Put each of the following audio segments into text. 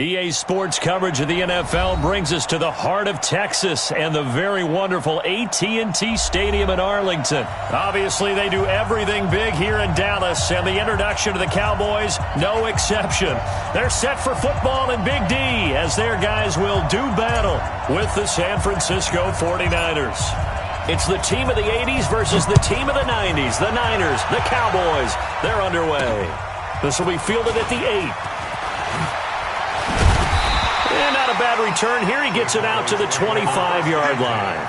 EA Sports coverage of the NFL brings us to the heart of Texas and the very wonderful AT&T Stadium in Arlington. Obviously, they do everything big here in Dallas, and the introduction to the Cowboys, no exception. They're set for football in Big D as their guys will do battle with the San Francisco 49ers. It's the team of the 80s versus the team of the 90s. The Niners, the Cowboys, they're underway. This will be fielded at the 8. And not a bad return here. He gets it out to the 25-yard line.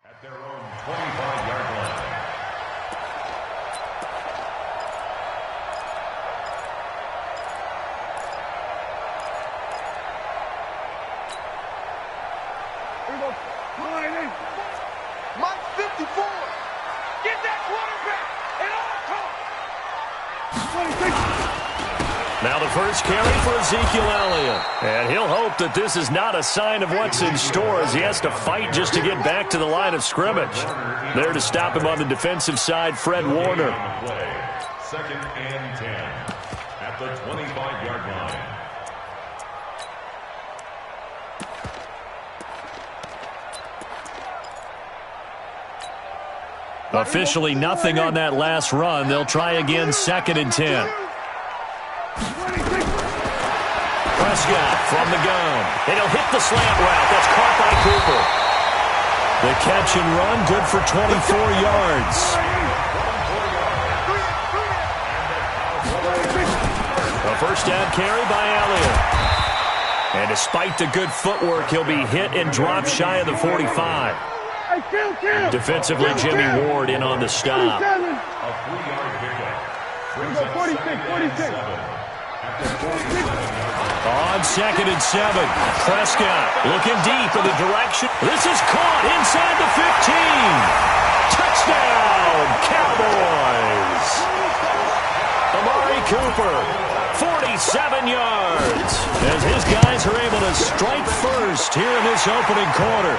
At their own 25-yard line. Mike 54. Get that quarterback and all. Now the first carry for Ezekiel Elliott. And he'll hope that this is not a sign of what's in store as he has to fight just to get back to the line of scrimmage. There to stop him on the defensive side, Fred Warner. Second and 10 at the 25-yard line. Officially nothing on that last run. They'll try again, second and 10. Prescott from the gun. And he'll hit the slant route. That's caught by Cooper. The catch and run, good for 24 yards. A first down carry by Elliott. And despite the good footwork, he'll be hit and dropped shy of the 45. Defensively, Jimmy Ward in on the stop. A 3-yard pickup. Brings up 46. On second and 7, Prescott looking deep in the direction. This is caught inside the 15. Touchdown, Cowboys. Amari Cooper, 47 yards. As his guys are able to strike first here in this opening quarter.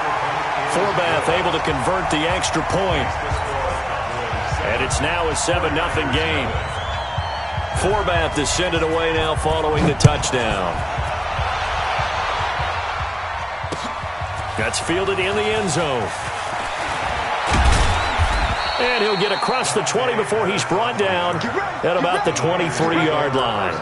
Forbath able to convert the extra point. And it's now a 7-0 game. Forbath is sent it away now following the touchdown. That's fielded in the end zone. And he'll get across the 20 before he's brought down at about the 23-yard line.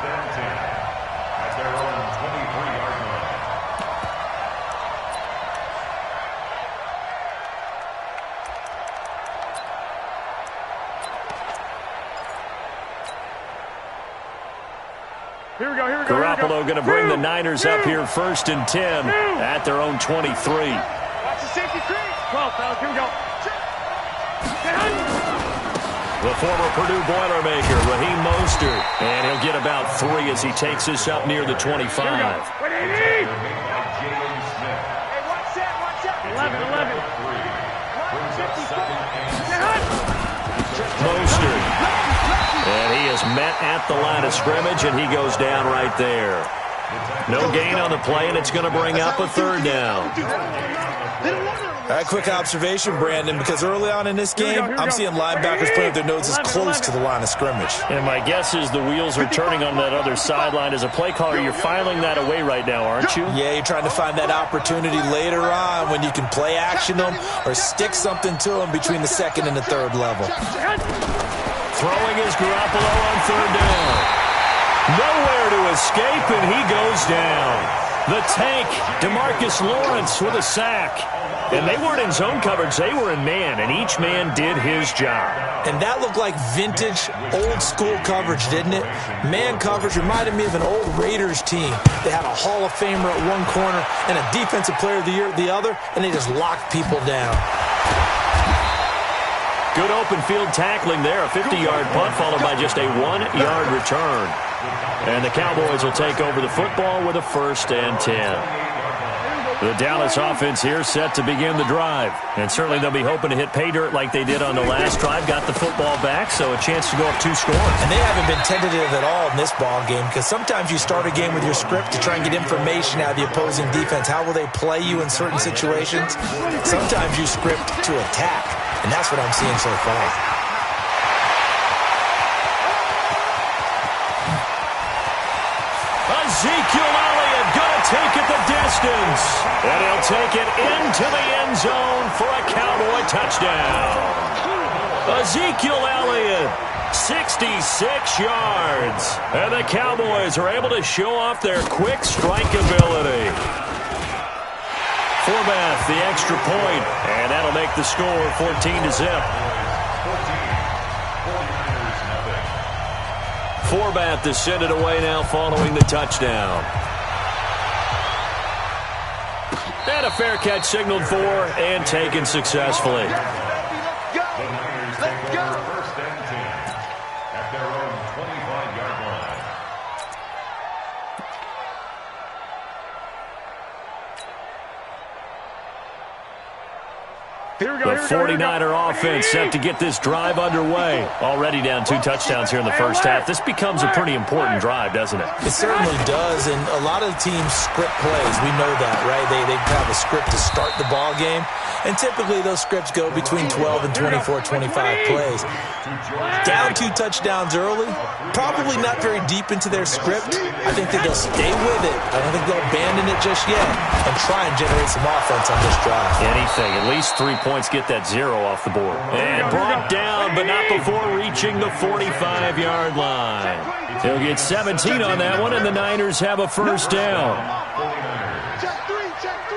Garoppolo going to bring the Niners up here first and 10 at their own 23. Watch the safety crease. 12, fellas. Here we go. The former Purdue Boilermaker, Raheem Mostert. And he'll get about 3 as he takes this up near the 25. What do you need? Hey, watch that. 11. Mostert. And he is met at the line of scrimmage, and he goes down right there. No gain on the play, and it's going to bring up a third down. Quick observation, Brandon, because early on in this game, I'm seeing linebackers playing with their noses close to the line of scrimmage. And my guess is the wheels are turning on that other sideline. As a play caller, you're filing that away right now, aren't you? Yeah, you're trying to find that opportunity later on when you can play action them or stick something to them between the second and the third level. Throwing is Garoppolo on third down. Nowhere to escape, and he goes down. The tank, DeMarcus Lawrence with a sack. And they weren't in zone coverage, they were in man, and each man did his job. And that looked like vintage, old-school coverage, didn't it? Man coverage reminded me of an old Raiders team. They had a Hall of Famer at one corner and a Defensive Player of the Year at the other, and they just locked people down. Good open field tackling there, a 50-yard punt followed by just a 1-yard return. And the Cowboys will take over the football with a 1st and 10. The Dallas offense here set to begin the drive. And certainly they'll be hoping to hit pay dirt like they did on the last drive. Got the football back, so a chance to go up 2 scores. And they haven't been tentative at all in this ball game because sometimes you start a game with your script to try and get information out of the opposing defense. How will they play you in certain situations? Sometimes you script to attack, and that's what I'm seeing so far. Ezekiel Elliott going to take it the distance. And he'll take it into the end zone for a Cowboy touchdown. Ezekiel Elliott, 66 yards. And the Cowboys are able to show off their quick strike ability. Forbath, the extra point, and that'll make the score 14-0. Forbath to send it away now following the touchdown. And a fair catch signaled for and taken successfully. The Niners take over first and 10 at their own 25-yard line. The 49er offense set to get this drive underway. Already down 2 touchdowns here in the first half. This becomes a pretty important drive, doesn't it? It certainly does, and a lot of teams script plays. We know that, right? They have a script to start the ball game, and typically those scripts go between 12 and 24, 25 plays. Down 2 touchdowns early, probably not very deep into their script. I think that they'll stay with it. I don't think they'll abandon it just yet and try and generate some offense on this drive. Anything, at least 3 points, get that 0 off the board. And brought down, but not before reaching the 45-yard line. He'll get 17 on that one, and the Niners have a first down. Check 3, check 3.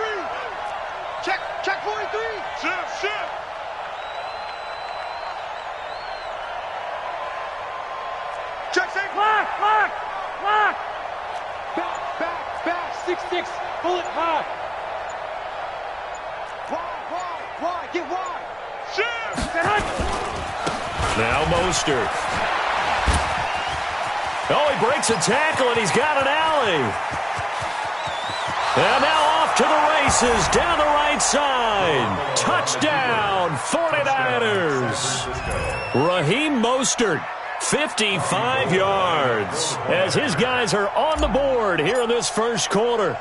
Check 43. Shift. Check 6. Lock. Back. 6-6. Pull it high. Wide. Get wide. Shift. Now Mostert. Oh, he breaks a tackle, and he's got an alley. And now off to the races, down the right side. Touchdown, 49ers. Raheem Mostert, 55 yards, as his guys are on the board here in this first quarter.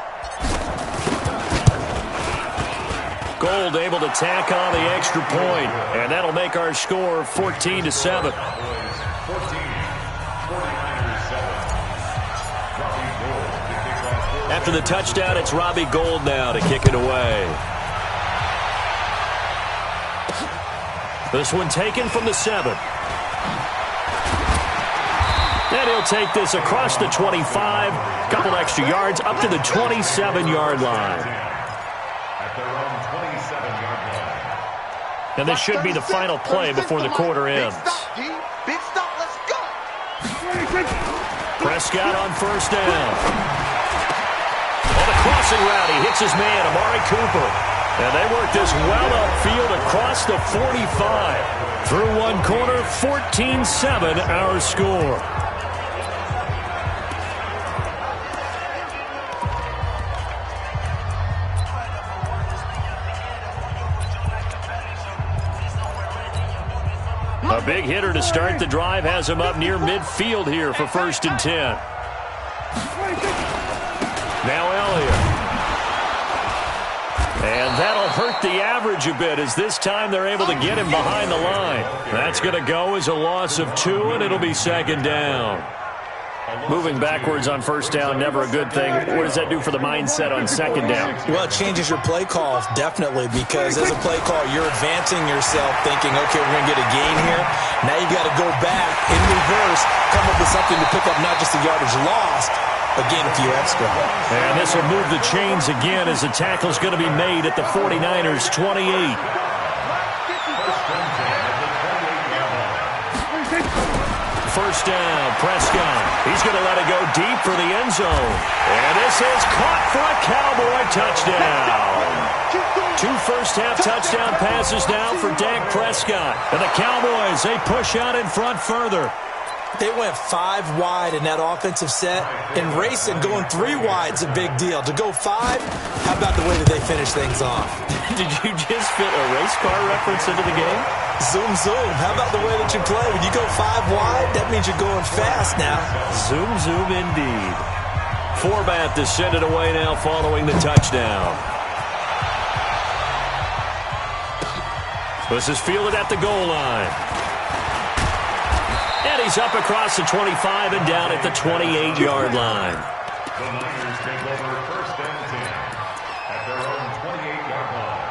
Gold able to tack on the extra point, and that'll make our score 14-7. After the touchdown, it's Robbie Gould now to kick it away. This one taken from the 7. And he'll take this across the 25, couple extra yards up to the 27-yard line. And this should be the final play before the quarter ends. Big stop, let's go. Prescott on first down. On the crossing route, he hits his man, Amari Cooper. And they work this well upfield across the 45. Through one corner, 14-7 our score. A big hitter to start the drive has him up near midfield here for first and 10. Now Elliott. And that'll hurt the average a bit, as this time they're able to get him behind the line. That's going to go as a loss of 2, and it'll be second down. Moving backwards on first down, never a good thing. What does that do for the mindset on second down? Well, it changes your play call, definitely, because as a play call, you're advancing yourself thinking, okay, we're going to get a gain here. Now you got to go back in reverse, come up with something to pick up not just the yardage lost, but gain a few extra. And this will move the chains again as the tackle's going to be made at the 49ers' 28. First down, Prescott. He's going to let it go deep for the end zone. And this is caught for a Cowboy touchdown. 2 first-half touchdown passes now for Dak Prescott. And the Cowboys, they push out in front further. They went 5 wide in that offensive set, and racing going 3 wide is a big deal. To go 5, how about the way that they finish things off? Did you just fit a race car reference into the game? Zoom, zoom. How about the way that you play? When you go 5 wide, that means you're going fast now. Zoom, zoom indeed. Forbat to send it away now following the touchdown. This is fielded at the goal line. And he's up across the 25 and down at the 28-yard line. The Niners take over first and 10 at their own 28-yard line.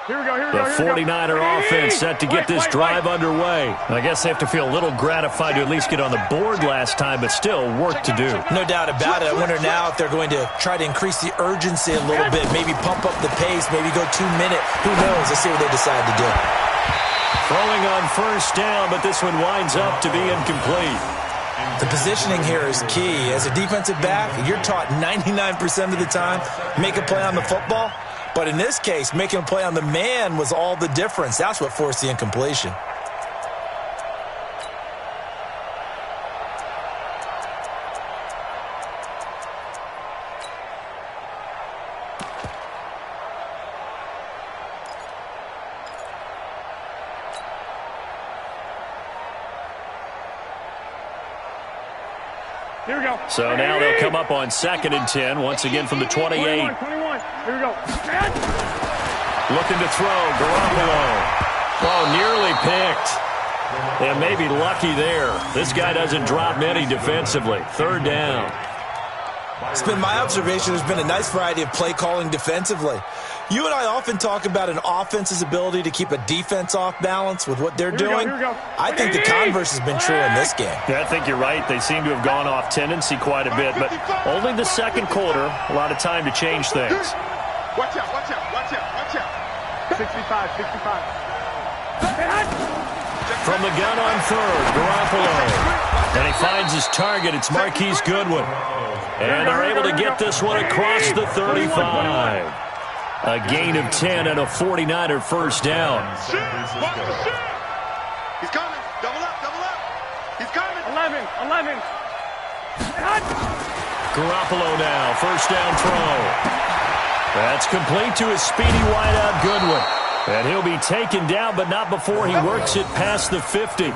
Here we go, here we The go, here we go. 49er offense set to get this drive underway. I guess they have to feel a little gratified to at least get on the board last time, but still work to do. No doubt about it. I wonder now if they're going to try to increase the urgency a little bit, maybe pump up the pace, maybe go 2 minute. Who knows? Let's see what they decide to do. Throwing on first down, but this one winds up to be incomplete. The positioning here is key. As a defensive back, you're taught 99% of the time, make a play on the football. But in this case, making a play on the man was all the difference. That's what forced the incompletion. Here we go. So now they'll come up on 2nd and 10, once again from the 28. 21. Here we go. Looking to throw, Garoppolo. Oh, nearly picked. And maybe lucky there. This guy doesn't drop many defensively. 3rd down. It's been my observation there's been a nice variety of play calling defensively. You and I often talk about an offense's ability to keep a defense off balance with what they're doing. Here we go. I think the converse has been true in this game. Yeah, I think you're right. They seem to have gone off tendency quite a bit, but only the second quarter, a lot of time to change things. Watch out, watch out, watch out, watch out. 65, 65. From the gun on 3rd, Garoppolo. And he finds his target. It's Marquise Goodwin. And they're able to get this one across the 35. A gain of 10 and a 49er first down. He's coming. Double up, double up. He's coming. 11. Garoppolo now, first down throw. That's complete to his speedy wideout Goodwin. And he'll be taken down, but not before he works it past the 50.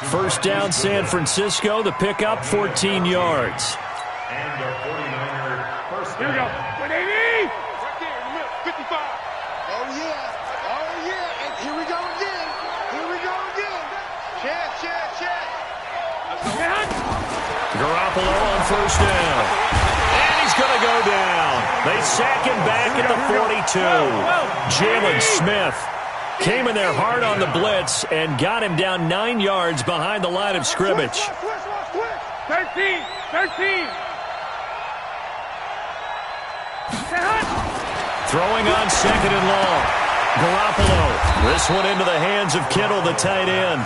First down San Francisco, the pickup 14 yards. And a 49er first Here we go. down. 180. Right there in the middle. 55. Oh, yeah. Oh, yeah. And here we go again. Here we go again. Chance. Garoppolo on first down. And he's going to go down. They sack him back at the 42. Jalen Smith came in there hard on the blitz and got him down 9 yards behind the line of scrimmage. 13. Throwing on 2nd and long. Garoppolo. This one into the hands of Kittle, the tight end.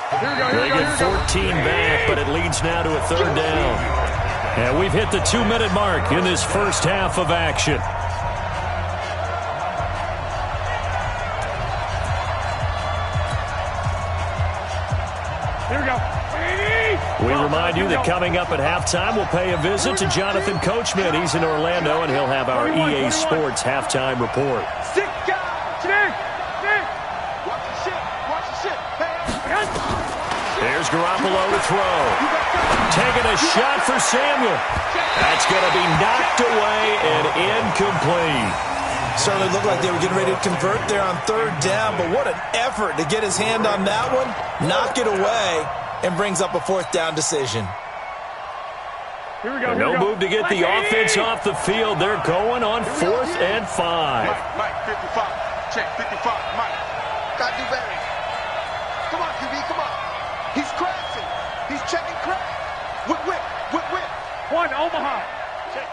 They get 14 back, but it leads now to a 3rd down. And we've hit the 2-minute mark in this first half of action. Here we go. 180. We remind you that coming up at halftime, we'll pay a visit to Jonathan Coachman. He's in Orlando, and he'll have our EA Sports halftime report. 6 guys. 6. Watch the shit. There's Garoppolo to throw. Taking a shot for Samuel. That's going to be knocked away and incomplete. Certainly looked like they were getting ready to convert there on 3rd down, but what an effort to get his hand on that one, knock it away, and brings up a 4th down decision. Here we go. No move to get the offense off the field. They're going on 4th and 5. Mike, 55. Check, 55. Mike. Gotta do better. Come on, QB, come on. He's crashing. He's checking crack. Whip. One, Omaha. Check.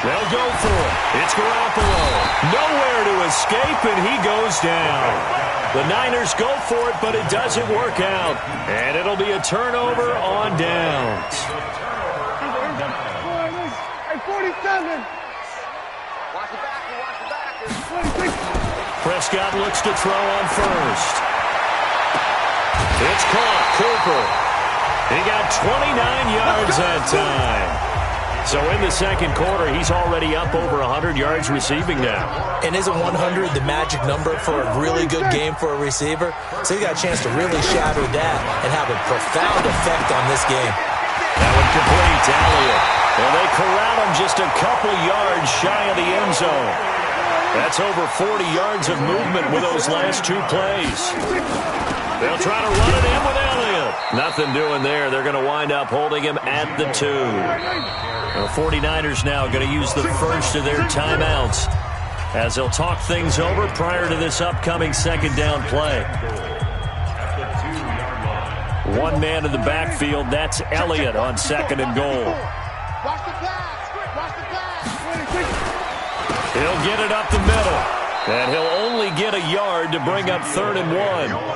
They'll go for it. It's Garoppolo. Nowhere to escape, and he goes down. The Niners go for it, but it doesn't work out. And it'll be a turnover on downs. 47. Watch the back. 26. Prescott looks to throw on first. It's caught. Cooper. He got 29 yards that time. So in the second quarter, he's already up over 100 yards receiving now. And isn't 100 the magic number for a really good game for a receiver? So he got a chance to really shatter that and have a profound effect on this game. That one complete to Elliott. And they corral him just a couple yards shy of the end zone. That's over 40 yards of movement with those last two plays. They'll try to run it in with Elliott. Nothing doing there. They're going to wind up holding him at the 2. The 49ers now going to use the first of their timeouts as they'll talk things over prior to this upcoming second down play. One man in the backfield. That's Elliott on second and goal. Watch the pass. Watch the pass. He'll get it up the middle. And he'll only get a yard to bring up 3rd and 1.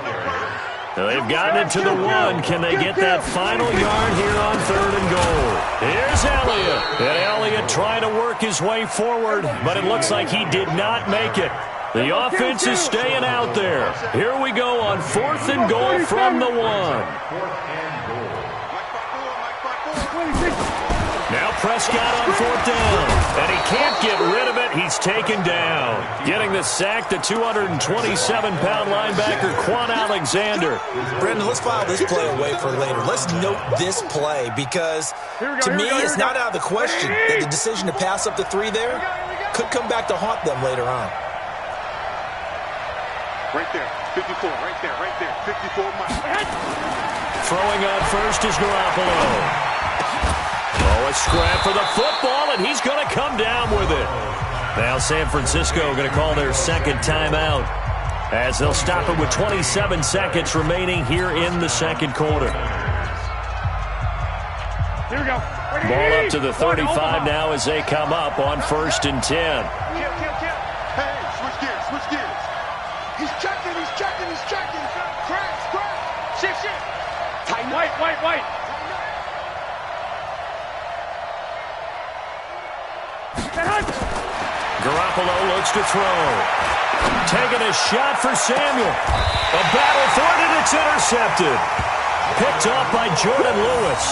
They've gotten it to the 1. Can they get that final yard here on 3rd and goal? Here's Elliott. And Elliott trying to work his way forward, but it looks like he did not make it. The offense is staying out there. Here we go on 4th and goal from the 1. Now Prescott on 4th down, and he can't get rid of it. He's taken down. Getting the sack, the 227-pound linebacker, Quan Alexander. Brendan, let's file this play away for later. Let's note this play because, to me, it's not out of the question that the decision to pass up the 3 there could come back to haunt them later on. Right there, 54, right there, 54 miles. Throwing on first is Garoppolo. Oh, a scrap for the football, and he's going to come down with it. Now San Francisco going to call their second timeout as they'll stop it with 27 seconds remaining here in the second quarter. Here we go. Ball up to the 35 now as they come up on 1st and 10. Hey, switch gears. He's checking. Cracks. Shift. Tighten. White. Garoppolo looks to throw. Taking a shot for Samuel. A battle for it, and it's intercepted. Picked off by Jordan Lewis.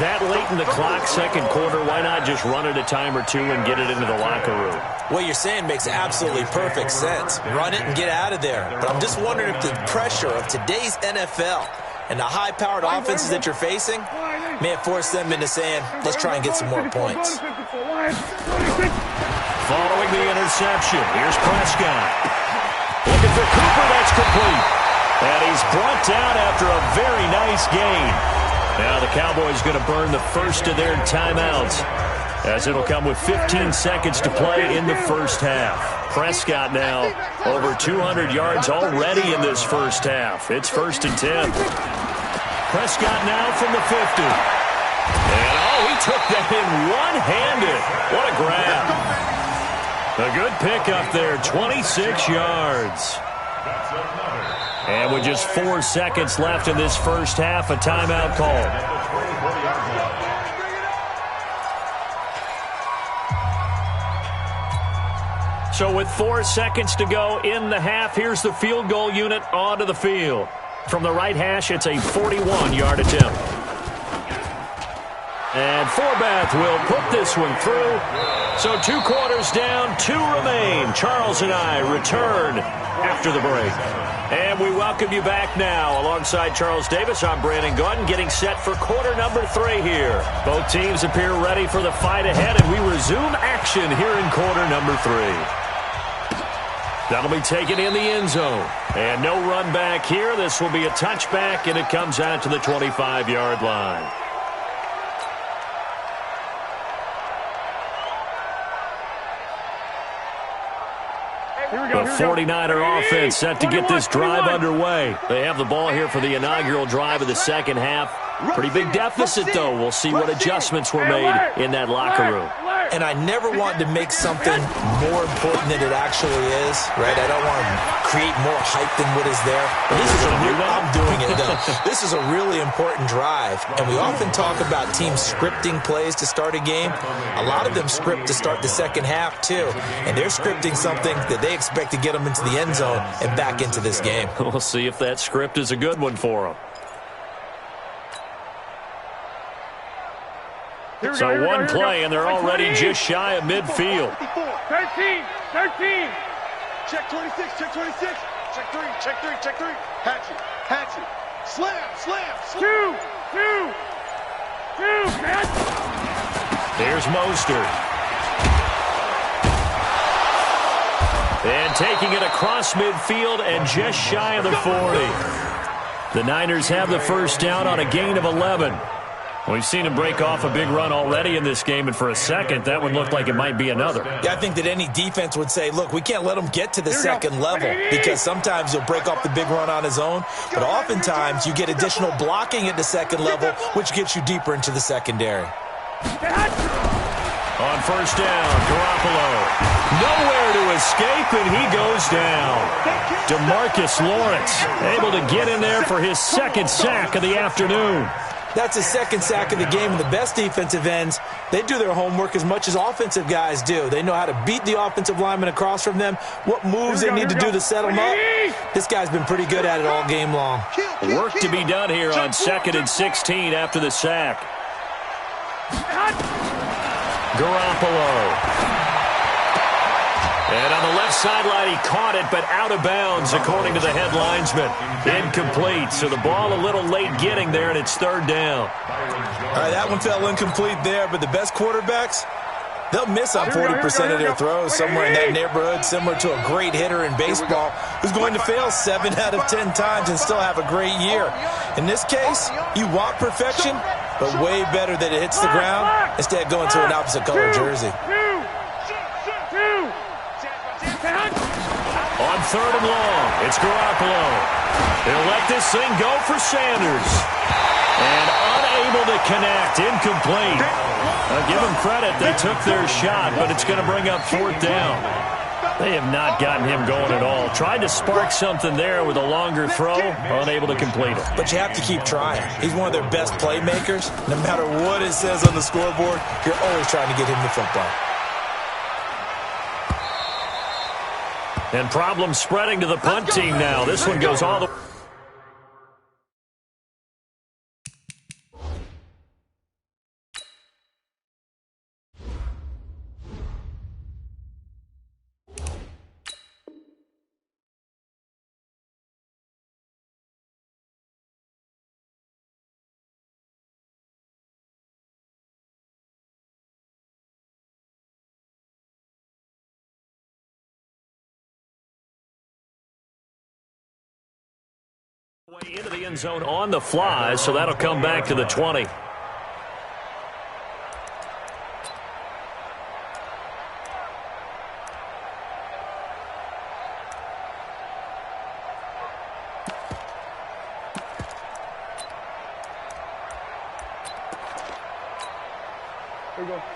That late in the clock, second quarter, why not just run it a time or two and get it into the locker room? What you're saying makes absolutely perfect sense. Run it and get out of there. But I'm just wondering if the pressure of today's NFL and the high-powered offenses that you're facing may have forced them into saying, let's try and get some more points. Following the interception, here's Prescott. Looking for Cooper, that's complete. And he's brought down after a very nice gain. Now the Cowboys going to burn the first of their timeouts as it'll come with 15 seconds to play in the first half. Prescott now over 200 yards already in this first half. It's 1st and 10. Prescott now from the 50. And he took that in one-handed. What a grab. A good pickup there, 26 yards. And with just 4 seconds left in this first half, a timeout call. So with 4 seconds to go in the half, here's the field goal unit onto the field. From the right hash, it's a 41-yard attempt. And Forbath will put this one through. So 2 quarters down, 2 remain. Charles and I return after the break. And we welcome you back now. Alongside Charles Davis, I'm Brandon Gordon, getting set for quarter number 3 here. Both teams appear ready for the fight ahead, and we resume action here in quarter number 3. That'll be taken in the end zone. And no run back here. This will be a touchback, and it comes out to the 25-yard line. The 49er offense set to get this drive underway. They have the ball here for the inaugural drive of the second half. Pretty big deficit, though. We'll see what adjustments were made in that locker room. And I never want to make something more important than it actually is, right? I don't want to create more hype than what is there. But this is I'm doing it, though. This is a really important drive. And we often talk about teams scripting plays to start a game. A lot of them script to start the second half, too. And they're scripting something that they expect to get them into the end zone and back into this game. We'll see if that script is a good one for them. So one play, and they're already just shy of midfield. 13. Check 26, check 26. Check 3, check 3, check 3. Hatchet. Slam. 2, catch. Here's Mostert. And taking it across midfield and just shy of the 40. The Niners have the first down on a gain of 11. We've seen him break off a big run already in this game, and for a second, that one looked like it might be another. Yeah, I think that any defense would say, look, we can't let him get to the second level, because sometimes he'll break off the big run on his own, but oftentimes you get additional blocking at the second level, which gets you deeper into the secondary. On first down, Garoppolo. Nowhere to escape, and he goes down. DeMarcus Lawrence able to get in there for his second sack of the afternoon. That's his second sack of the game, and the best defensive ends, they do their homework as much as offensive guys do. They know how to beat the offensive lineman across from them, what moves they need to do to set them up. This guy's been pretty good at it all game long. Work to be done here on 2nd and 16 after the sack. Garoppolo. And on the left sideline, he caught it, but out of bounds, according to the head linesman. Incomplete, so the ball a little late getting there, and it's third down. All right, that one fell incomplete there, but the best quarterbacks, they'll miss on 40% of their throws, somewhere in that neighborhood, similar to a great hitter in baseball who's going to fail 7 out of 10 times and still have a great year. In this case, you want perfection, but way better that it hits the ground instead of going to an opposite color jersey. On third and long, it's Garoppolo. He'll let this thing go for Sanders. And unable to connect, incomplete. Give them credit, they took their shot, but it's going to bring up fourth down. They have not gotten him going at all. Tried to spark something there with a longer throw, unable to complete it. But you have to keep trying. He's one of their best playmakers. No matter what it says on the scoreboard, you're always trying to get him the football. And problems spreading to the punt team now. This one goes all the way. Into the end zone on the fly, so that'll come back to the 20.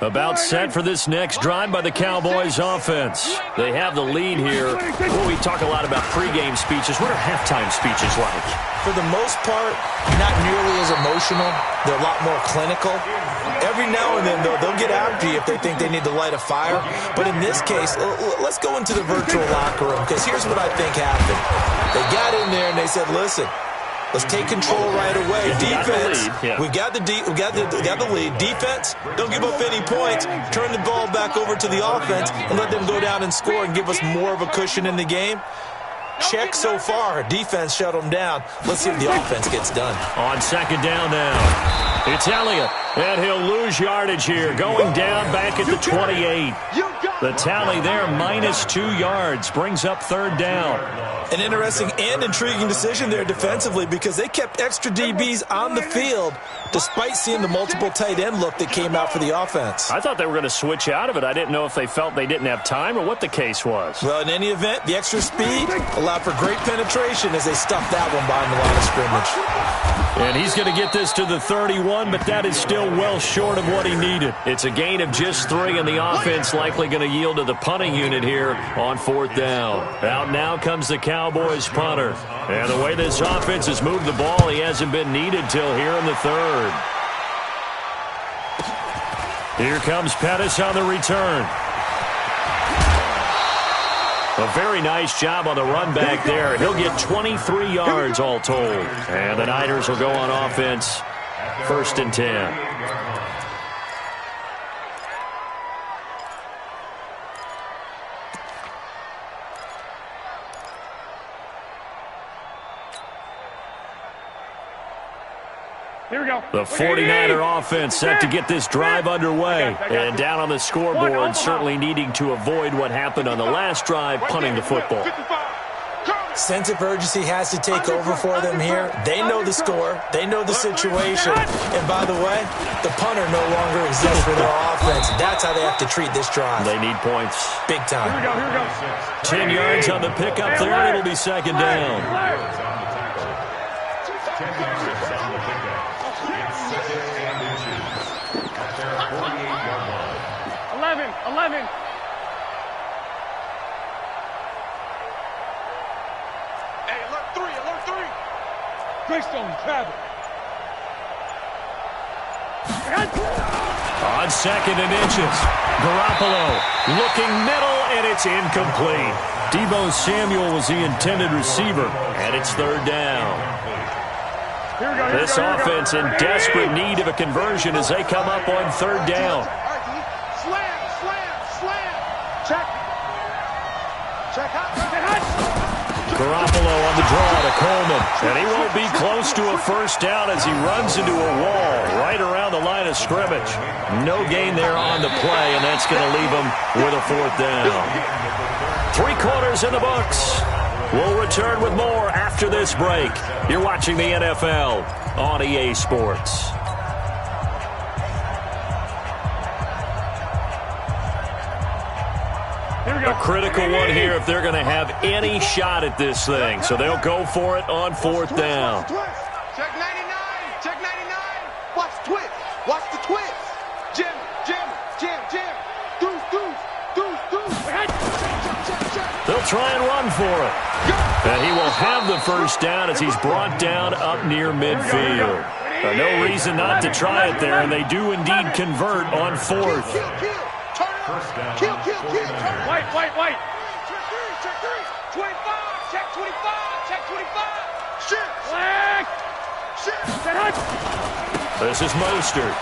About set for this next drive by the Cowboys offense. They have the lead here. Well, we talk a lot about pregame speeches. What are halftime speeches like? For the most part, not nearly as emotional. They're a lot more clinical. Every now and then, though, they'll get after you if they think they need to light a fire. But in this case, let's go into the virtual locker room, because here's what I think happened. They got in there and they said, listen, let's take control right away. Defense, we got the lead. Defense, don't give up any points. Turn the ball back over to the offense and let them go down and score and give us more of a cushion in the game. Check so far. Defense shut them down. Let's see if the offense gets done. On second down now, it's Elliott, and he'll lose yardage here, going down back at the 28. The tally there, -2 yards, brings up third down. An interesting and intriguing decision there defensively, because they kept extra DBs on the field despite seeing the multiple tight end look that came out for the offense. I thought they were going to switch out of it. I didn't know if they felt they didn't have time or what the case was. Well, in any event, the extra speed allowed for great penetration as they stuffed that one behind the line of scrimmage. And he's going to get this to the 31. one, but that is still well short of what he needed. It's a gain of just 3, and the offense likely going to yield to the punting unit here on 4th down. Out now comes the Cowboys punter. And the way this offense has moved the ball, he hasn't been needed till here in the 3rd. Here comes Pettis on the return. A very nice job on the run back there. He'll get 23 yards all told. And the Niners will go on offense. 1st and 10. Here we go. The 49er offense set to get this drive underway. And down on the scoreboard, certainly needing to avoid what happened on the last drive, punting the football. Sense of urgency has to take over for them here. They know the score. They know the situation. And by the way, the punter no longer exists for their offense. That's how they have to treat this drive. They need points. Big time. Here we go. 10 yards on the pickup there, and it'll be 2nd down. 11. Hey, alert 3. Greystone, travel. On 2nd and inches. Garoppolo looking middle, and it's incomplete. Deebo Samuel was the intended receiver, and it's 3rd down. This offense in desperate need of a conversion as they come up on 3rd down. Check out. Garoppolo on the draw to Coleman. And he won't be close to a 1st down as he runs into a wall right around the line of scrimmage. No gain there on the play, and that's going to leave him with a 4th down. 3 quarters in the books. We'll return with more after this break. You're watching the NFL on EA Sports. A critical one here if they're going to have any shot at this thing. So they'll go for it on 4th down. Check 99. Watch the twist. Jim. Deuce. They'll try and run for it. And he will have the 1st down as he's brought down up near midfield. No reason not to try it there, and they do indeed convert on 4th. Kill. White. Check 25. Shit. This is Mostert.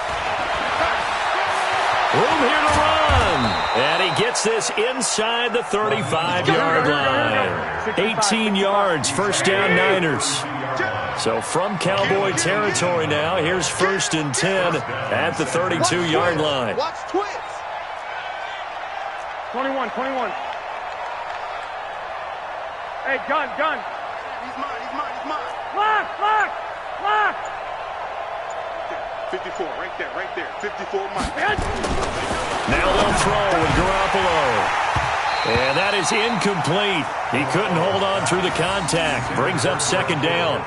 Room here to run. And he gets this inside the 35-yard line. 18 yards, 1st down Niners. So from Cowboy territory now, here's 1st and 10 at the 32-yard line. Watch twist. 21. Hey, gun. He's mine. Lock. 54, right there. 54, Mike. Now they'll throw with Garoppolo. And that is incomplete. He couldn't hold on through the contact. Brings up 2nd down.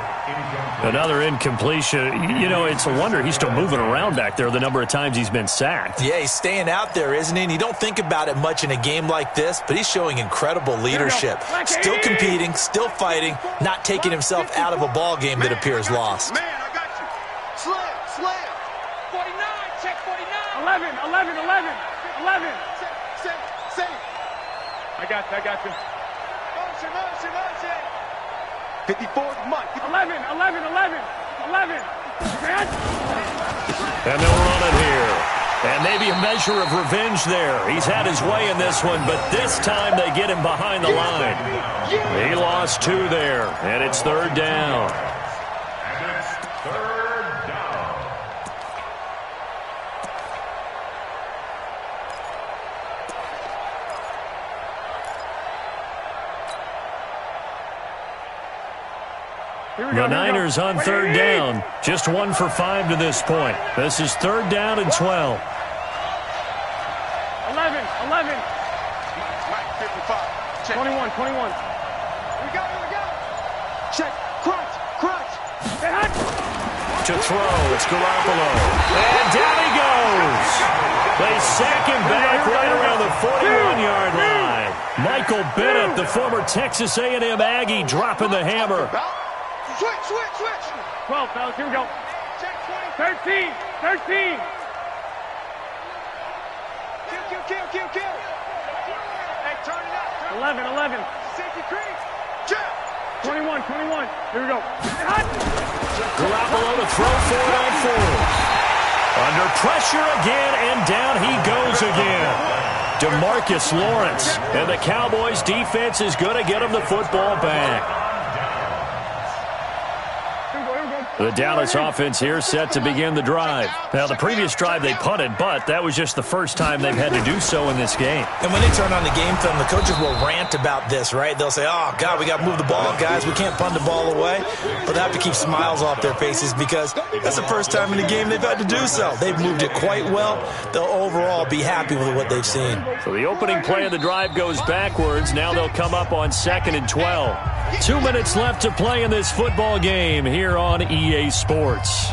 Another incompletion. You know, it's a wonder he's still moving around back there the number of times he's been sacked. Yeah, he's staying out there, isn't he? And you don't think about it much in a game like this, but he's showing incredible leadership. Still competing, still fighting, not taking himself out of a ball game that appears lost. Man, I got you. Slam. 49, check 49. 11. Save. I got you. Motion. 54 Mike. 11. And they'll run it here. And maybe a measure of revenge there. He's had his way in this one, but this time they get him behind the line. He lost 2 there, and it's 3rd down. The Niners on 3rd down. Just 1 for 5 to this point. This is 3rd down and 12. 11. Mike, 55. Check. 21. Here we go. Check. Crunch. To throw, it's Garoppolo. And down he goes. They sack him back right around the 41-yard line. Michael Bennett, the former Texas A&M Aggie, dropping the hammer. Switch. 12, fellas, here we go. 13. Kill. Hey, turn it up. 11. Safety creep. Jump. 21. Here we go. Garoppolo to throw for it on 4. Under pressure again, and down he goes again. DeMarcus Lawrence. And the Cowboys' defense is going to get him the football back. The Dallas offense here set to begin the drive. Now, the previous drive they punted, but that was just the first time they've had to do so in this game. And when they turn on the game film, the coaches will rant about this, right? They'll say, oh, God, we got to move the ball, guys. We can't punt the ball away. But they have to keep smiles off their faces because that's the first time in the game they've had to do so. They've moved it quite well. They'll overall be happy with what they've seen. So the opening play of the drive goes backwards. Now they'll come up on 2nd and 12. 2 minutes left to play in this football game here on EA Sports.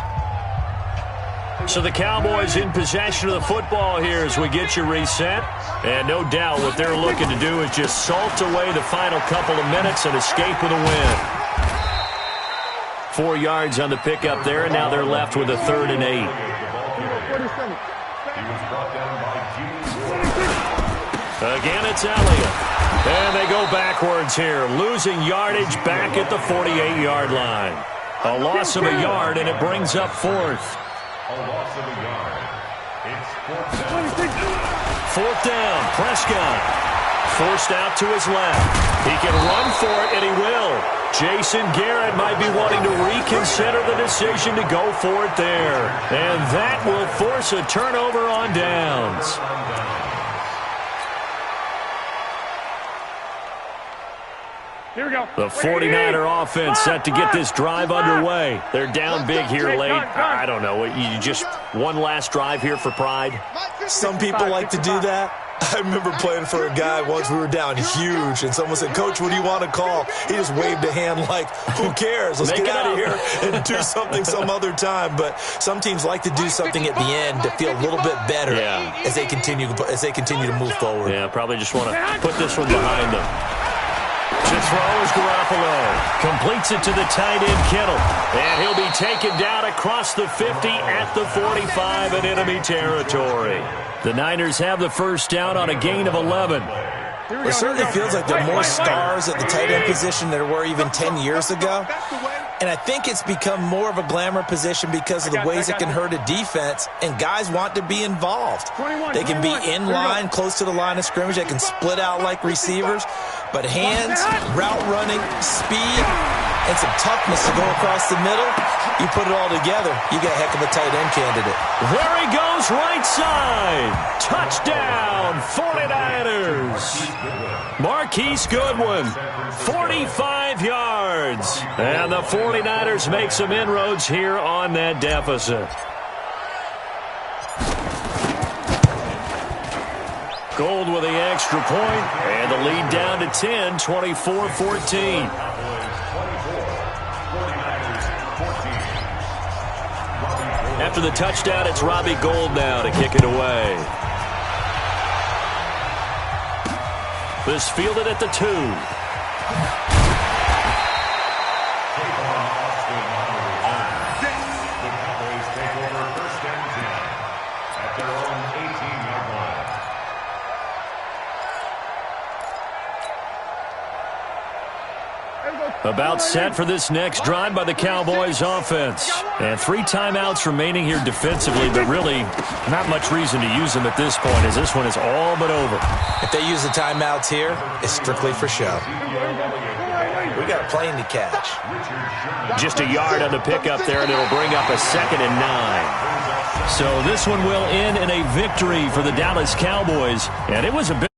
So the Cowboys in possession of the football here as we get you reset. And no doubt what they're looking to do is just salt away the final couple of minutes and escape with a win. 4 yards on the pickup there, and now they're left with a 3rd and 8. Again, it's Elliott. And they go backwards here, losing yardage back at the 48-yard line. A loss of a yard, and it brings up 4th. A loss of a yard. It's 4th down. 4th down, Prescott. Forced out to his left. He can run for it, and he will. Jason Garrett might be wanting to reconsider the decision to go for it there. And that will force a turnover on downs. Here we go. The 49er offense set to get this drive underway. They're down big here late. I don't know. You just one last drive here for pride? Some people like to do that. I remember playing for a guy once. We were down huge, and someone said, Coach, what do you want to call? He just waved a hand like, who cares? Let's get out of here and do something some other time. But some teams like to do something at the end to feel a little bit better as they continue to move forward. Yeah, probably just want to put this one behind them. To throw is Garoppolo. Completes it to the tight end, Kittle. And he'll be taken down across the 50 at the 45 in enemy territory. The Niners have the first down on a gain of 11. It certainly feels like there are more stars at the tight end position than there were even 10 years ago. And I think it's become more of a glamour position because of the ways it can hurt a defense, and guys want to be involved. They can be in line, close to the line of scrimmage. They can split out like receivers. But hands, route running, speed, and some toughness to go across the middle, you put it all together, you got a heck of a tight end candidate. There he goes, right side. Touchdown, 49ers. Marquise Goodwin, 45 yards. And the 49ers make some inroads here on that deficit. Gold with the extra point, and the lead down to 10, 24-14. After the touchdown, it's Robbie Gould now to kick it away. This fielded at the 2. About set for this next drive by the Cowboys offense. And 3 timeouts remaining here defensively, but really not much reason to use them at this point as this one is all but over. If they use the timeouts here, it's strictly for show. We got a plane to catch. Just a yard on the pickup there, and it'll bring up a 2nd and 9. So this one will end in a victory for the Dallas Cowboys, and it was a bit